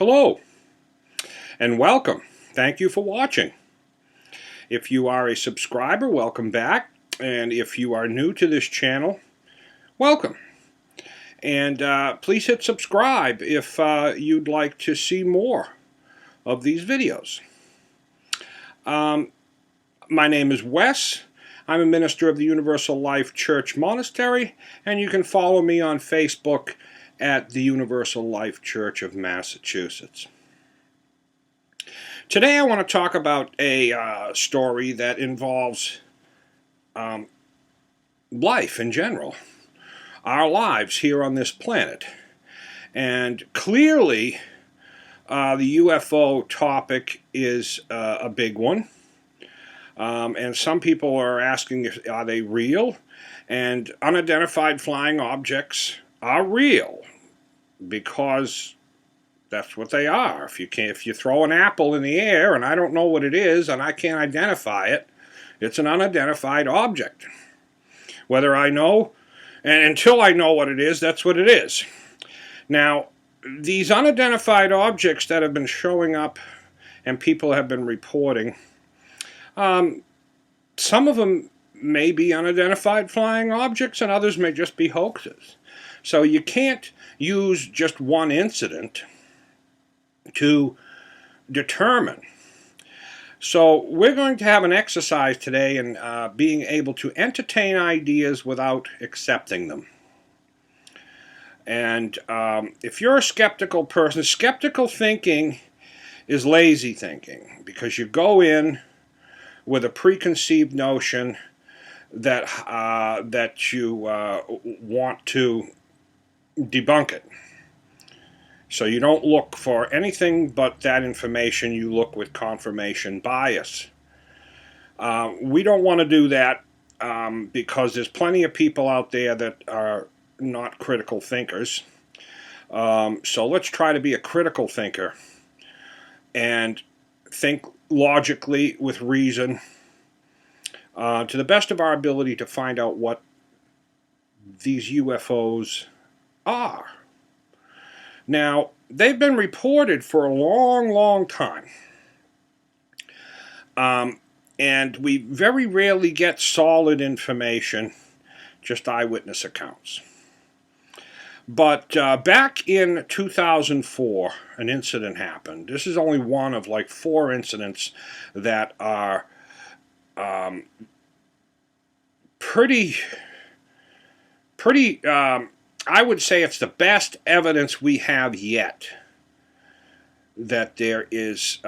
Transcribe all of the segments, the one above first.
Hello and welcome. Thank you for watching. If you are a subscriber, welcome back. And if you are new to this channel, welcome. And please hit subscribe if you'd like to see more of these videos. My name is Wes. I'm a minister of the Universal Life Church Monastery, and you can follow me on Facebook at the Universal Life Church of Massachusetts. Today I want to talk about a story that involves life in general, our lives here on this planet. And clearly the UFO topic is a big one. And some people are asking, are they real? And unidentified flying objects are real because that's what they are. If you throw an apple in the air and I don't know what it is and I can't identify it, it's an unidentified object. Whether I know, and until I know what it is, that's what it is. Now, these unidentified objects that have been showing up and people have been reporting, some of them may be unidentified flying objects and others may just be hoaxes. So you can't use just one incident to determine. So we're going to have an exercise today in being able to entertain ideas without accepting them. And if you're a skeptical person, skeptical thinking is lazy thinking, because you go in with a preconceived notion that that you want to debunk it. So you don't look for anything but that information. You look with confirmation bias. We don't want to do that because there's plenty of people out there that are not critical thinkers. So let's try to be a critical thinker and think logically with reason to the best of our ability to find out what these UFOs are. Now, they've been reported for a long time. And we very rarely get solid information, just eyewitness accounts. But back in 2004, an incident happened. This is only one of like 4 incidents that are pretty, I would say it's the best evidence we have yet that there is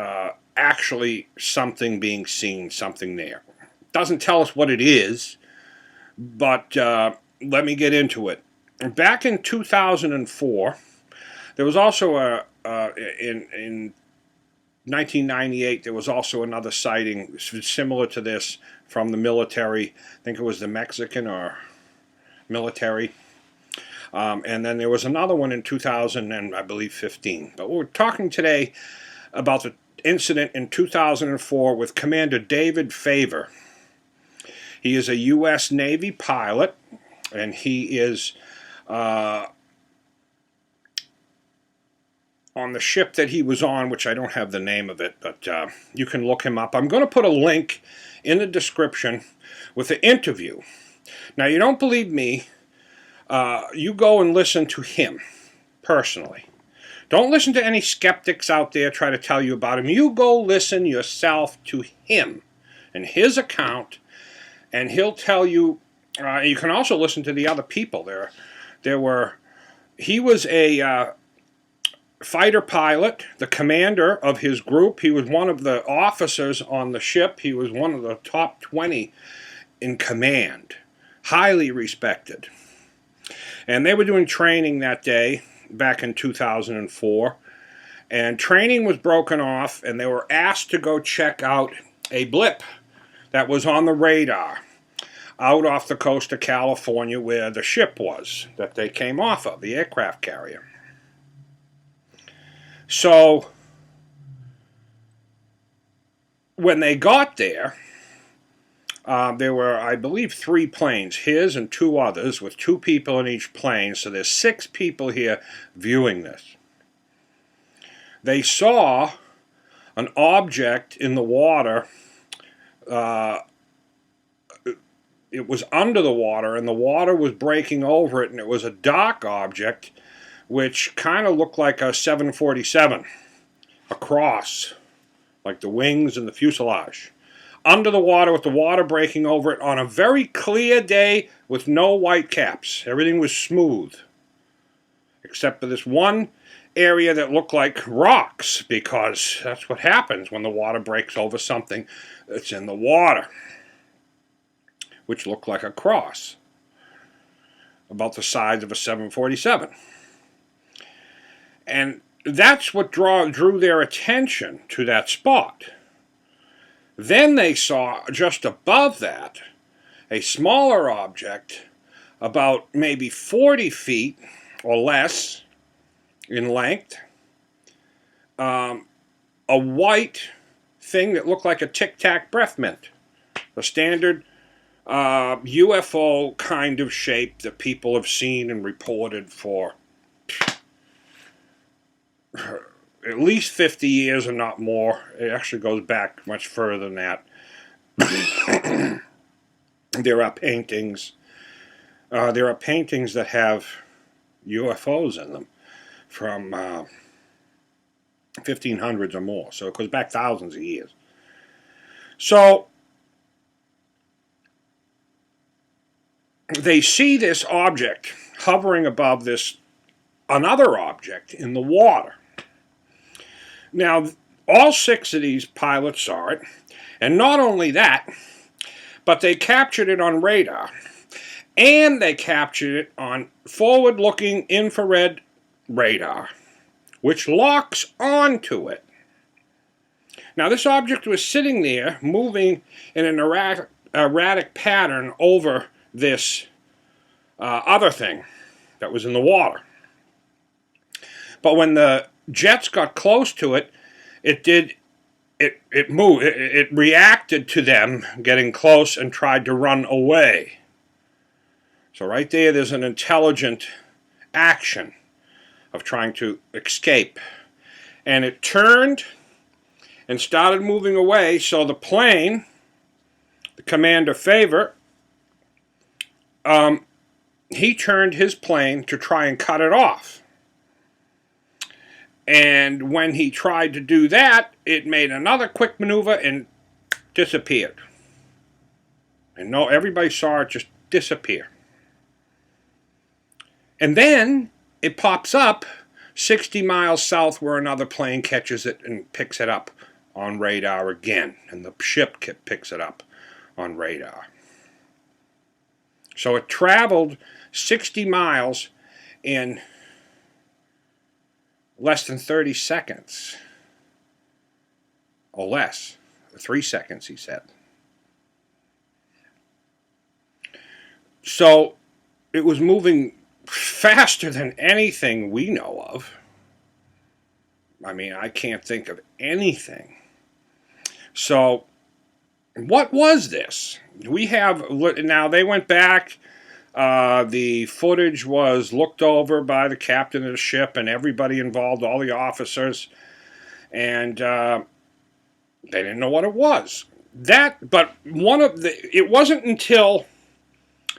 actually something being seen, something there. Doesn't tell us what it is, but let me get into it. Back in 2004, there was also in 1998, there was also another sighting similar to this from the military. I think it was the Mexican or military. And then there was another one in 2000 and I believe 15. But we're talking today about the incident in 2004 with Commander David Favor. He is a U.S. Navy pilot, and he is on the ship that he was on, which I don't have the name of it, but you can look him up. I'm going to put a link in the description with the interview. Now, you don't believe me, you go and listen to him personally. Don't listen to any skeptics out there try to tell you about him. You go listen yourself to him and his account, and he'll tell you. You can also listen to the other people. He was a fighter pilot, the commander of his group. He was one of the officers on the ship. He was one of the top 20 in command, highly respected. And they were doing training that day back in 2004, and training was broken off, and they were asked to go check out a blip that was on the radar out off the coast of California where the ship was that they came off of, the aircraft carrier. So when they got there were, I believe, 3 planes, his and 2 others, with 2 people in each plane. So there's 6 people here viewing this. they saw an object in the water. It was under the water, and the water was breaking over it, and it was a dark object which kind of looked like a 747, a cross, like the wings and the fuselage. Under the water with the water breaking over it on a very clear day with no white caps. Everything was smooth, except for this one area that looked like rocks, because that's what happens when the water breaks over something that's in the water, which looked like a cross, about the size of a 747. And that's what drew their attention to that spot. Then they saw just above that a smaller object, about maybe 40 feet or less in length, a white thing that looked like a Tic Tac breath mint, a standard UFO kind of shape that people have seen and reported for at least 50 years, and not more. It actually goes back much further than that. There are paintings. There are paintings that have UFOs in them from 1500s or more. So it goes back thousands of years. So they see this object hovering above this another object in the water. Now, all 6 of these pilots saw it, and not only that, but they captured it on radar, and they captured it on forward-looking infrared radar, which locks onto it. Now, this object was sitting there, moving in an erratic pattern over this other thing that was in the water. But when the jets got close to it, it moved. It reacted to them getting close and tried to run away. So right there's an intelligent action of trying to escape. And it turned and started moving away, so the plane, the commander Favor, he turned his plane to try and cut it off. And when he tried to do that, it made another quick maneuver and disappeared. And no, everybody saw it just disappear. And then it pops up 60 miles south where another plane catches it and picks it up on radar again. And the ship picks it up on radar. So it traveled 60 miles in less than 30 seconds. Or less. 3 seconds, he said. So it was moving faster than anything we know of. I mean, I can't think of anything. So what was this? We have, now they went back. The footage was looked over by the captain of the ship and everybody involved, all the officers, and they didn't know what it was. But it wasn't until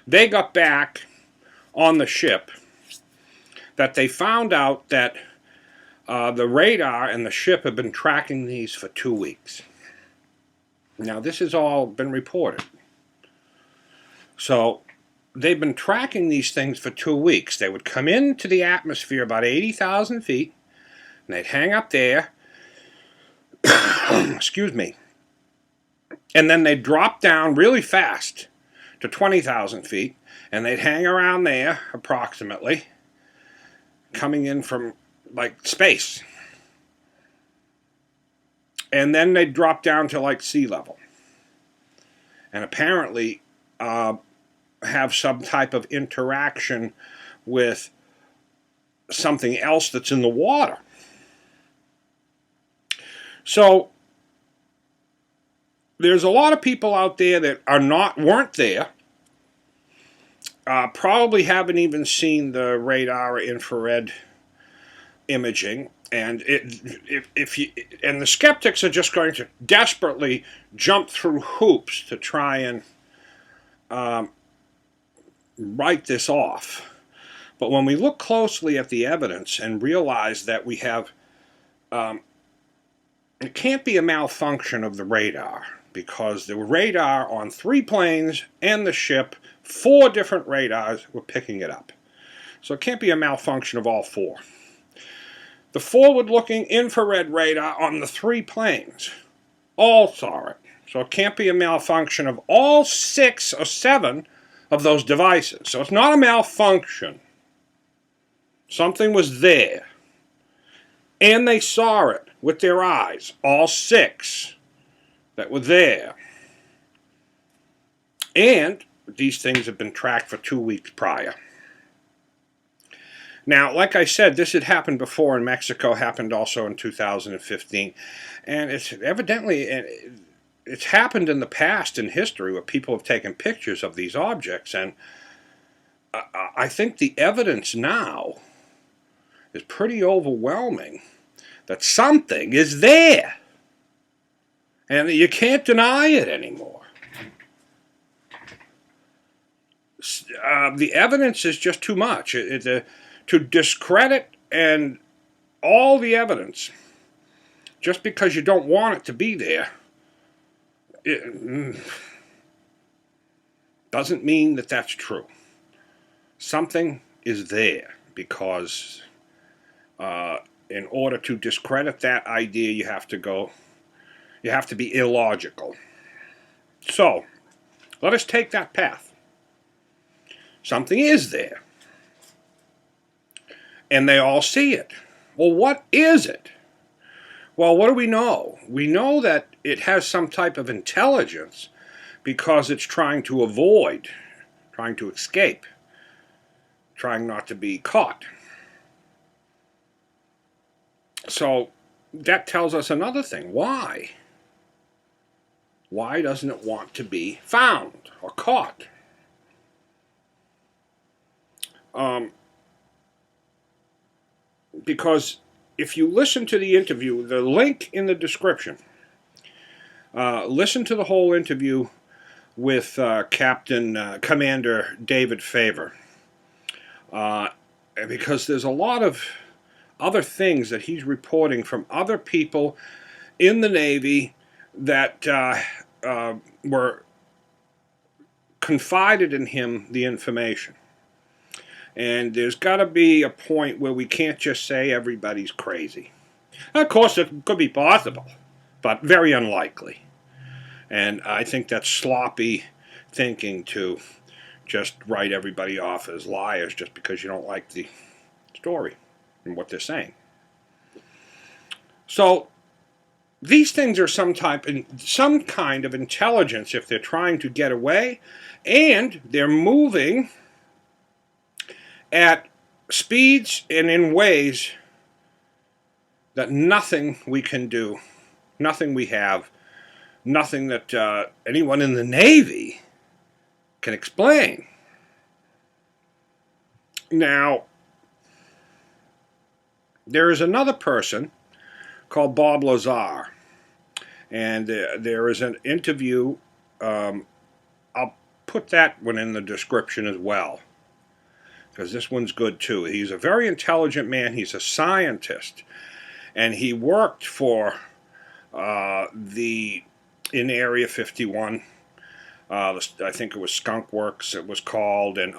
they got back on the ship that they found out that the radar and the ship had been tracking these for 2 weeks. Now, this has all been reported. So they've been tracking these things for 2 weeks. They would come into the atmosphere about 80,000 feet, and they'd hang up there, excuse me, and then they'd drop down really fast to 20,000 feet, and they'd hang around there, approximately, coming in from, like, space. And then they'd drop down to, like, sea level. And apparently have some type of interaction with something else that's in the water. So there's a lot of people out there that weren't there, probably haven't even seen the radar or infrared imaging, And if you, and the skeptics are just going to desperately jump through hoops to try and write this off. But when we look closely at the evidence and realize that we have, it can't be a malfunction of the radar, because the radar on 3 planes and the ship, 4 different radars were picking it up. So it can't be a malfunction of all 4. The forward-looking infrared radar on the 3 planes all saw it. So it can't be a malfunction of all 6 or 7 of those devices. So it's not a malfunction. Something was there. And they saw it with their eyes, all 6 that were there. And these things have been tracked for 2 weeks prior. Now, like I said, this had happened before in Mexico, happened also in 2015. And it's evidently, it's happened in the past in history where people have taken pictures of these objects. And I think the evidence now is pretty overwhelming that something is there. And you can't deny it anymore. The evidence is just too much. To discredit and all the evidence just because you don't want it to be there, it doesn't mean that that's true. Something is there, because in order to discredit that idea, you have to be illogical. So let us take that path. Something is there. And they all see it. Well, what is it? Well, what do we know? We know that it has some type of intelligence because it's trying to avoid, trying to escape, trying not to be caught. So that tells us another thing. Why? Why doesn't it want to be found or caught? Because if you listen to the interview, the link in the description, listen to the whole interview with Commander David Favor, because there's a lot of other things that he's reporting from other people in the Navy that were confided in him the information. And there's got to be a point where we can't just say everybody's crazy. Of course, it could be possible, but very unlikely. And I think that's sloppy thinking to just write everybody off as liars just because you don't like the story and what they're saying. So these things are some kind of intelligence if they're trying to get away, and they're moving at speeds and in ways that nothing we can do, nothing we have, nothing that anyone in the Navy can explain. Now, there is another person called Bob Lazar, and there is an interview. I'll put that one in the description as well, because this one's good too. He's a very intelligent man. He's a scientist, and he worked for in Area 51. I think it was Skunk Works it was called, and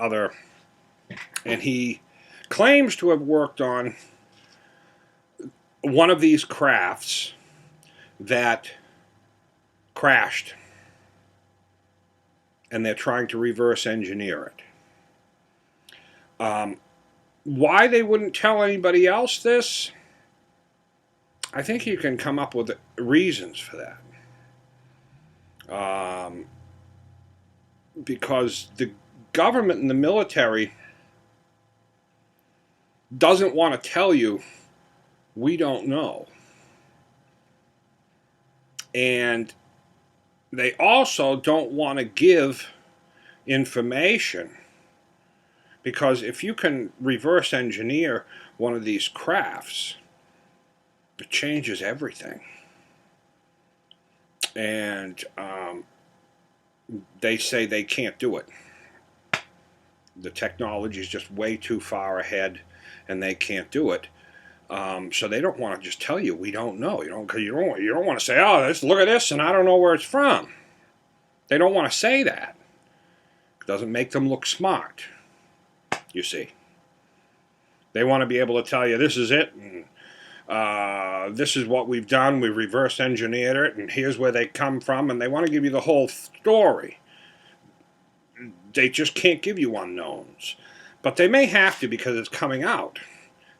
he claims to have worked on one of these crafts that crashed, and they're trying to reverse engineer it. Why they wouldn't tell anybody else this, I think you can come up with reasons for that. Because the government and the military doesn't want to tell you, we don't know. And they also don't want to give information, because if you can reverse engineer one of these crafts, It changes everything. And they say they can't do it. The technology is just way too far ahead, and they can't do it. So they don't want to just tell you we don't know. Because you don't want to say, oh, look at this, and I don't know where it's from. They don't want to say that. It doesn't make them look smart. You see, they want to be able to tell you this is it, and this is what we've done. We've reverse engineered it, and here's where they come from, and they want to give you the whole story. They just can't give you unknowns. But they may have to because it's coming out.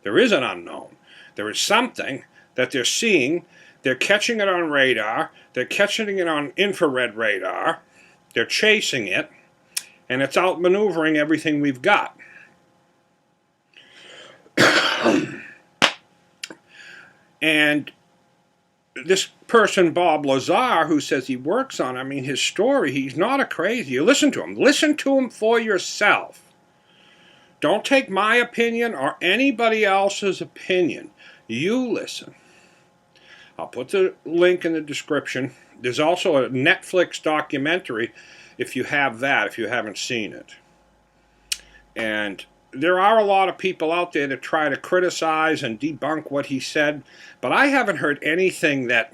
There is an unknown. There is something that they're seeing. They're catching it on radar. They're catching it on infrared radar. They're chasing it. And it's outmaneuvering everything we've got. And this person, Bob Lazar, who says he works on, I mean, his story, he's not a crazy. You listen to him. Listen to him for yourself. Don't take my opinion or anybody else's opinion. You listen. I'll put the link in the description. There's also a Netflix documentary, if you have that, if you haven't seen it. And there are a lot of people out there that try to criticize and debunk what he said, but I haven't heard anything that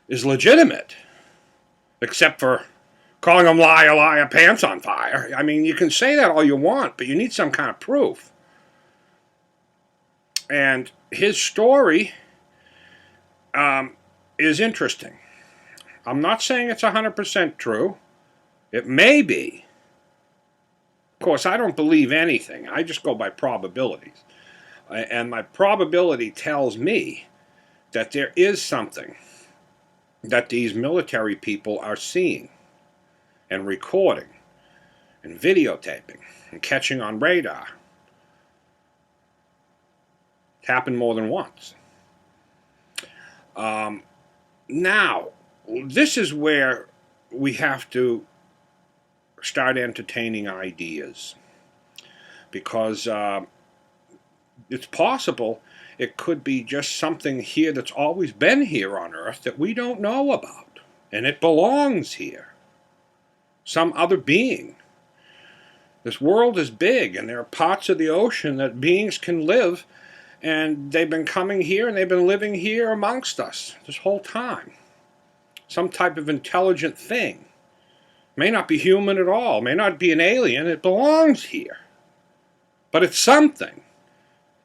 is legitimate, except for calling him liar, liar, pants on fire. I mean, you can say that all you want, but you need some kind of proof. And his story is interesting. I'm not saying it's 100% true. It may be. Of course, I don't believe anything. I just go by probabilities. And my probability tells me that there is something that these military people are seeing and recording and videotaping and catching on radar. It happened more than once. Now, this is where we have to start entertaining ideas, because it's possible it could be just something here that's always been here on Earth that we don't know about, and it belongs here. Some other being. This world is big, and there are parts of the ocean that beings can live, and they've been coming here and they've been living here amongst us this whole time. Some type of intelligent thing. May not be human at all, may not be an alien, it belongs here. But it's something.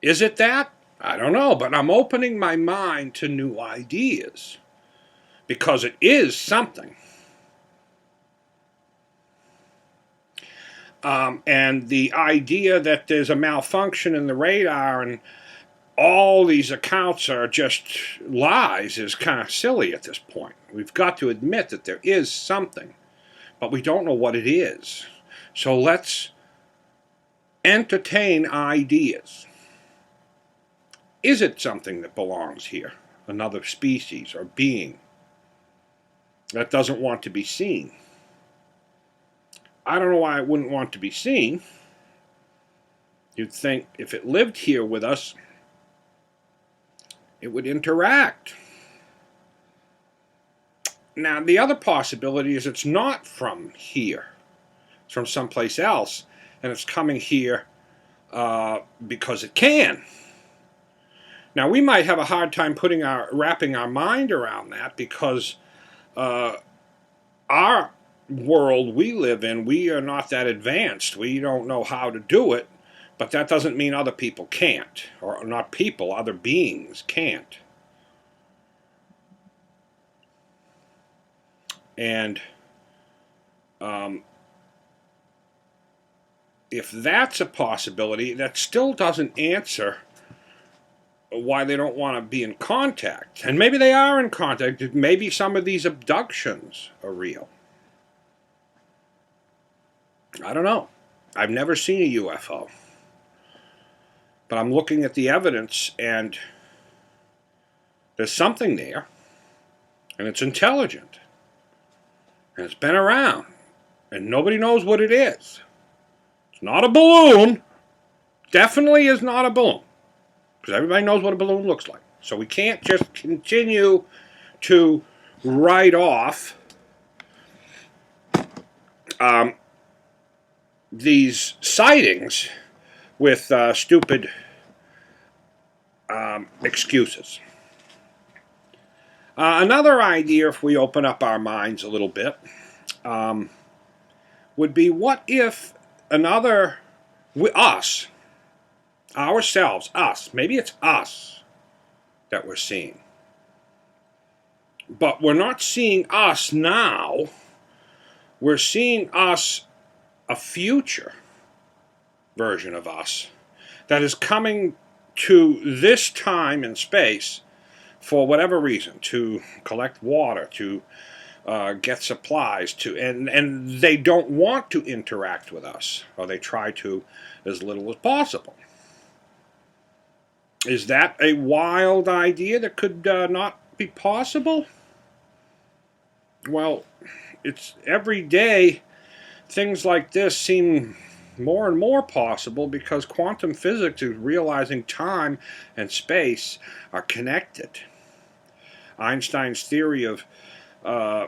Is it that? I don't know, but I'm opening my mind to new ideas. Because it is something. And the idea that there's a malfunction in the radar and all these accounts are just lies is kind of silly at this point. We've got to admit that there is something. But we don't know what it is. So let's entertain ideas. Is it something that belongs here? Another species or being that doesn't want to be seen? I don't know why it wouldn't want to be seen. You'd think if it lived here with us, it would interact. Now, the other possibility is it's not from here. It's from someplace else, and it's coming here because it can. Now, we might have a hard time wrapping our mind around that, because our world we live in, we are not that advanced. We don't know how to do it, but that doesn't mean other people can't, or not people, other beings can't. And if that's a possibility, that still doesn't answer why they don't want to be in contact. And maybe they are in contact. Maybe some of these abductions are real. I don't know. I've never seen a UFO. But I'm looking at the evidence, and there's something there, and it's intelligent. And it's been around, and nobody knows what it is. It's not a balloon. Definitely is not a balloon. Because everybody knows what a balloon looks like. So we can't just continue to write off these sightings with stupid excuses. Another idea, if we open up our minds a little bit, would be, what if us, ourselves, us, maybe it's us that we're seeing, but we're not seeing us now, we're seeing us, a future version of us that is coming to this time and space for whatever reason, to collect water, to get supplies, and they don't want to interact with us, or they try to as little as possible. Is that a wild idea that could not be possible? Well, it's every day things like this seem more and more possible, because quantum physics is realizing time and space are connected. Einstein's theory of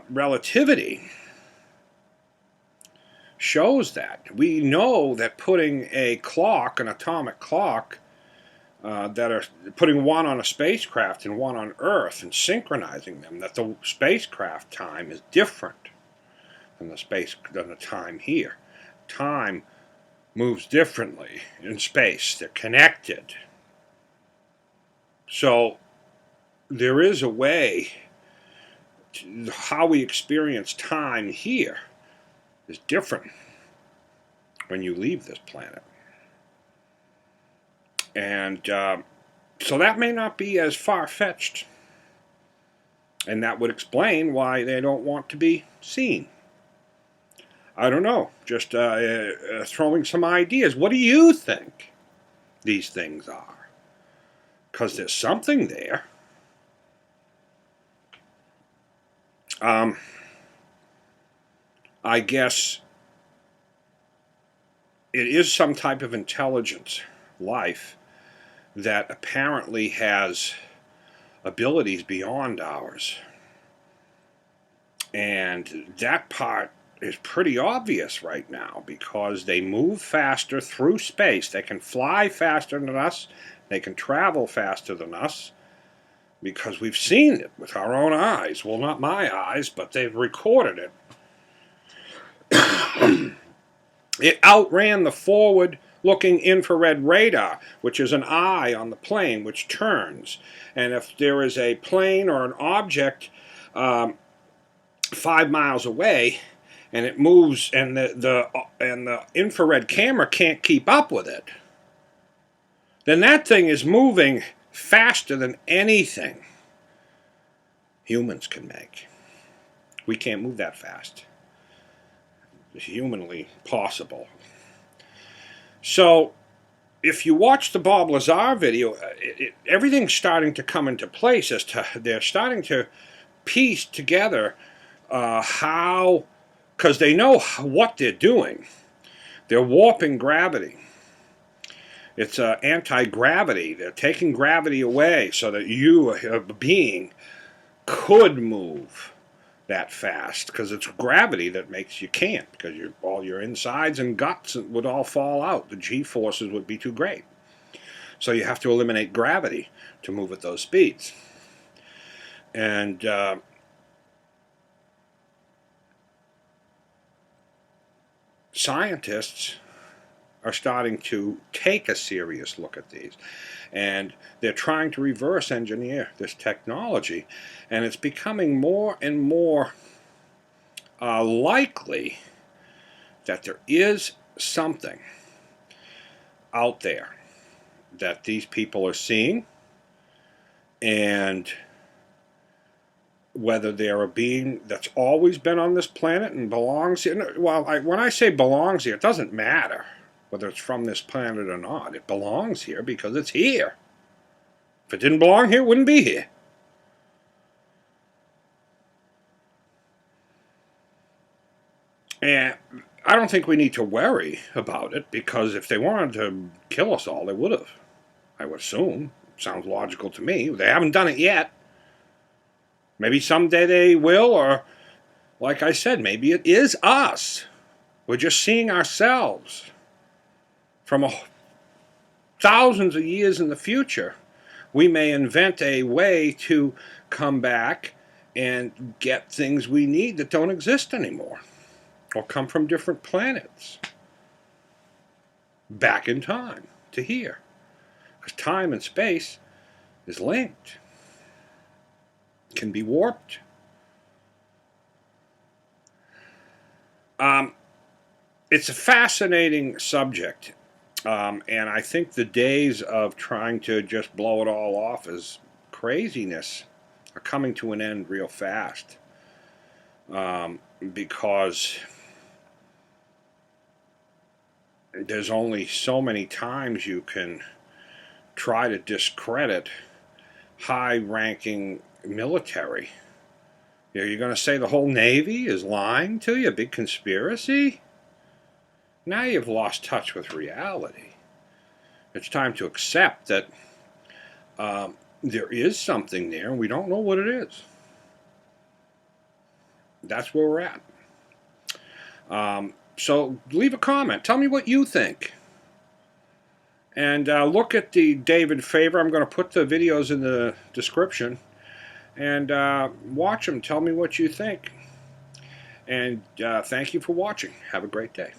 relativity shows that. We know that putting a clock, an atomic clock, that are putting one on a spacecraft and one on Earth and synchronizing them, that the spacecraft time is different than the time here. Time moves differently in space. They're connected. So there is a way to, how we experience time here is different when you leave this planet. And so that may not be as far-fetched. And that would explain why they don't want to be seen. I don't know, just throwing some ideas. What do you think these things are? Because there's something there. I guess it is some type of intelligent life that apparently has abilities beyond ours. And that part is pretty obvious right now, because they move faster through space. They can fly faster than us. They can travel faster than us, because we've seen it with our own eyes. Well, not my eyes, but they've recorded it. It outran the forward-looking infrared radar, which is an eye on the plane which turns. And if there is a plane or an object 5 miles away, and it moves, and the infrared camera can't keep up with it, then that thing is moving faster than anything humans can make. We can't move that fast. It's humanly possible. So if you watch the Bob Lazar video, everything's starting to come into place. As to, they're starting to piece together how, because they know what they're doing. They're warping gravity. It's anti-gravity. They're taking gravity away so that you, a being, could move that fast, because it's gravity that makes you can't, because all your insides and guts would all fall out. The G-forces would be too great. So you have to eliminate gravity to move at those speeds. And scientists are starting to take a serious look at these, and they're trying to reverse engineer this technology, and it's becoming more and more likely that there is something out there that these people are seeing, and whether they're a being that's always been on this planet and belongs here. Well, when I say belongs here, it doesn't matter whether it's from this planet or not. It belongs here because it's here. If it didn't belong here, it wouldn't be here. And I don't think we need to worry about it, because if they wanted to kill us all, they would have, I would assume. Sounds logical to me. They haven't done it yet. Maybe someday they will, or like I said, maybe it is us. We're just seeing ourselves from thousands of years in the future. We may invent a way to come back and get things we need that don't exist anymore, or come from different planets back in time to here. Because time and space is linked, can be warped. It's a fascinating subject, and I think the days of trying to just blow it all off as craziness are coming to an end real fast, because there's only so many times you can try to discredit high-ranking military. You're going to say the whole Navy is lying to you, a big conspiracy? Now you've lost touch with reality. It's time to accept that there is something there, and we don't know what it is. That's where we're at. So leave a comment. Tell me what you think. And look at the David Faber. I'm going to put the videos in the description. And watch them. Tell me what you think. And thank you for watching. Have a great day.